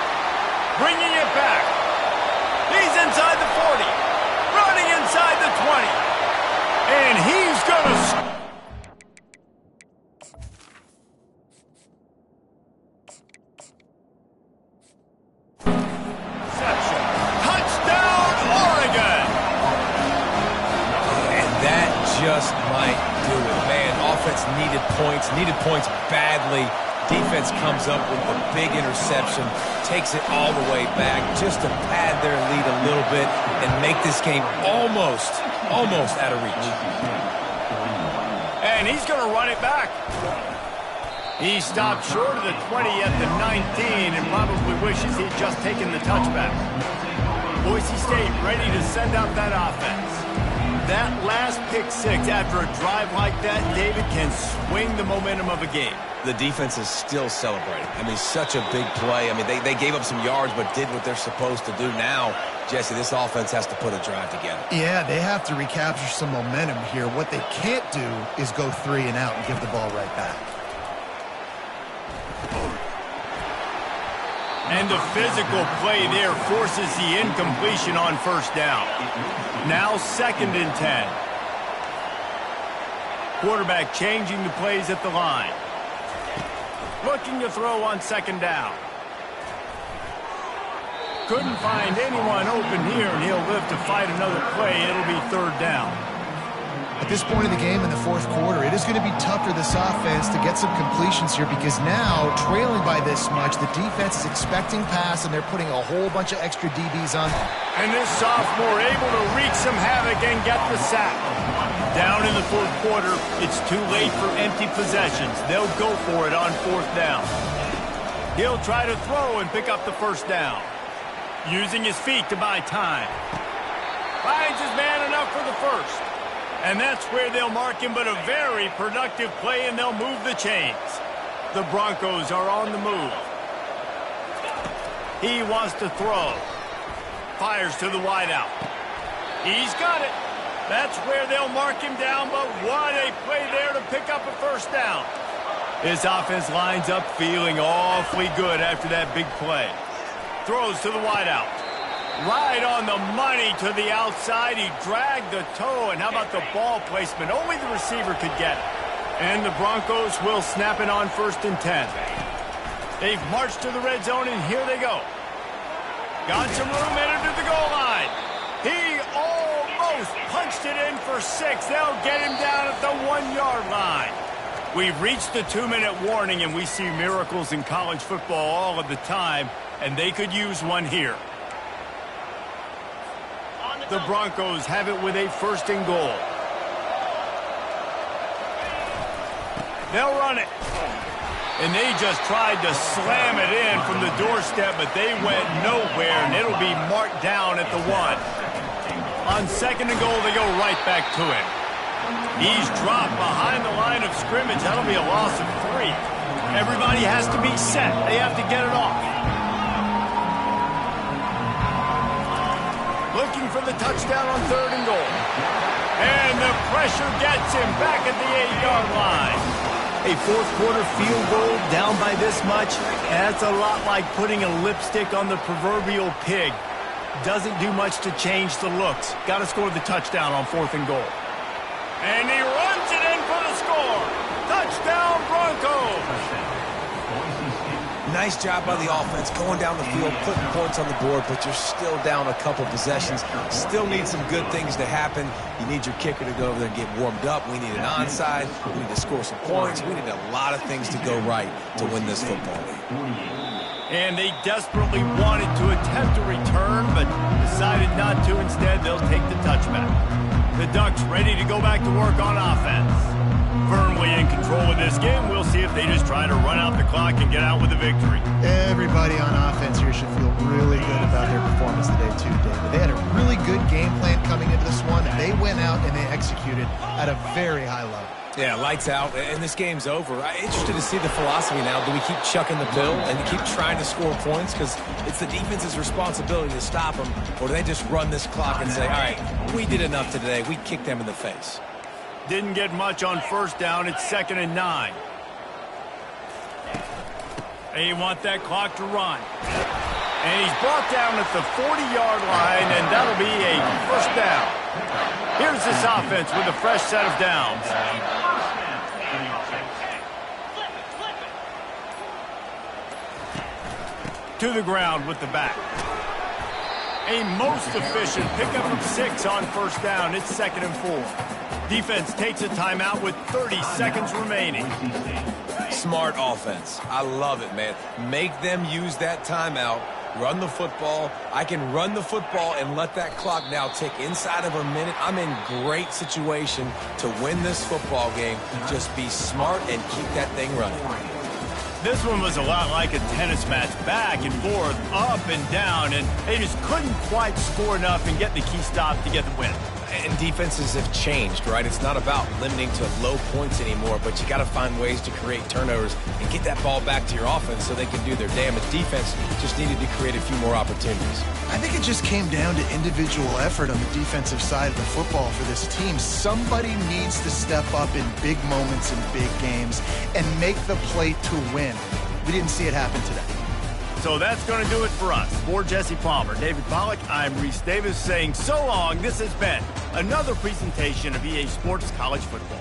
Bringing it back. He's inside the 40, running inside the 20. And he's going to... Touchdown, Oregon! And that just might do it. Man, offense needed points badly. Defense comes up with the big interception, takes it all the way back just to pad their lead a little bit and make this game almost out of reach. And he's going to run it back. He stopped short of the 20 at the 19 and probably wishes he'd just taken the touchback. Boise State ready to send out that offense. That last pick six after a drive like that, David, can swing the momentum of a game. The defense is still celebrating. I mean, such a big play. I mean, they gave up some yards but did what they're supposed to do. Now, Jesse, this offense has to put a drive together. Yeah, they have to recapture some momentum here. What they can't do is go 3 and out and give the ball right back. And the physical play there forces the incompletion on first down. Now 2nd and 10. Quarterback changing the plays at the line. Looking to throw on 2nd down. Couldn't find anyone open here, and he'll live to fight another play. It'll be 3rd down. At this point in the game in the 4th quarter, it is going to be tough for this offense to get some completions here because now, trailing by this much, the defense is expecting pass, and they're putting a whole bunch of extra DBs on. And this sophomore able to wreak some havoc and get the sack. Down in the 4th quarter, it's too late for empty possessions. They'll go for it on 4th down. He'll try to throw and pick up the 1st down. Using his feet to buy time. Finds his man enough for the 1st. And that's where they'll mark him, but a very productive play, and they'll move the chains. The Broncos are on the move. He wants to throw. Fires to the wideout. He's got it. That's where they'll mark him down, but what a play there to pick up a 1st down. This offense lines up feeling awfully good after that big play. Throws to the wideout. Right on the money to the outside. He dragged the toe, and how about the ball placement? Only the receiver could get it. And the Broncos will snap it on 1st and 10. They've marched to the red zone, and here they go. Got some room, headed to the goal line. He almost punched it in for 6. They'll get him down at the 1-yard line. We've reached the 2-minute warning, and we see miracles in college football all of the time, and they could use one here. The Broncos have it with a 1st and goal. They'll run it. And they just tried to slam it in from the doorstep, but they went nowhere, and it'll be marked down at the 1. On 2nd and goal, they go right back to him. He's dropped behind the line of scrimmage. That'll be a loss of 3. Everybody has to be set. They have to get it off. Looking for the touchdown on 3rd and goal. And the pressure gets him back at the 8-yard line. A 4th quarter field goal down by this much, that's a lot like putting a lipstick on the proverbial pig. Doesn't do much to change the looks. Got to score the touchdown on 4th and goal. And he runs it in for the score. Touchdown, Broncos. Nice job by the offense, going down the field, putting points on the board, but you're still down a couple possessions. Still need some good things to happen. You need your kicker to go over there and get warmed up. We need an onside. We need to score some points. We need a lot of things to go right to win this football game. And they desperately wanted to attempt a return, but decided not to. Instead, they'll take the touchback. The Ducks ready to go back to work on offense. Firmly in control of this game. We'll see if they just try to run out the clock and get out with a victory. Everybody on offense here should feel really good about their performance today too, David. They had a really good game plan coming into this one, and they went out and they executed at a very high level. Yeah, lights out, and this game's over. I'm interested to see the philosophy now. Do we keep chucking the pill and keep trying to score points? Because it's the defense's responsibility to stop them. Or do they just run this clock and say, all right, we did enough today. We kicked them in the face. Didn't get much on first down. It's 2nd and 9. They want that clock to run. And he's brought down at the 40-yard line, and that'll be a first down. Here's this offense with a fresh set of downs. To the ground with the back. A most efficient pickup of 6 on first down. It's 2nd and 4. Defense takes a timeout with 30 seconds remaining. Smart offense. I love it, man. Make them use that timeout. Run the football. I can run the football and let that clock now tick inside of a minute. I'm in great situation to win this football game. Just be smart and keep that thing running. This one was a lot like a tennis match, back and forth, up and down, and they just couldn't quite score enough and get the key stop to get the win. And defenses have changed, right? It's not about limiting to low points anymore, but you got to find ways to create turnovers and get that ball back to your offense so they can do their damage. Defense just needed to create a few more opportunities. I think it just came down to individual effort on the defensive side of the football for this team. Somebody needs to step up in big moments in big games and make the play to win. We didn't see it happen today. So that's going to do it for us. For Jesse Palmer, David Pollack, I'm Reese Davis saying so long. This has been another presentation of EA Sports College Football.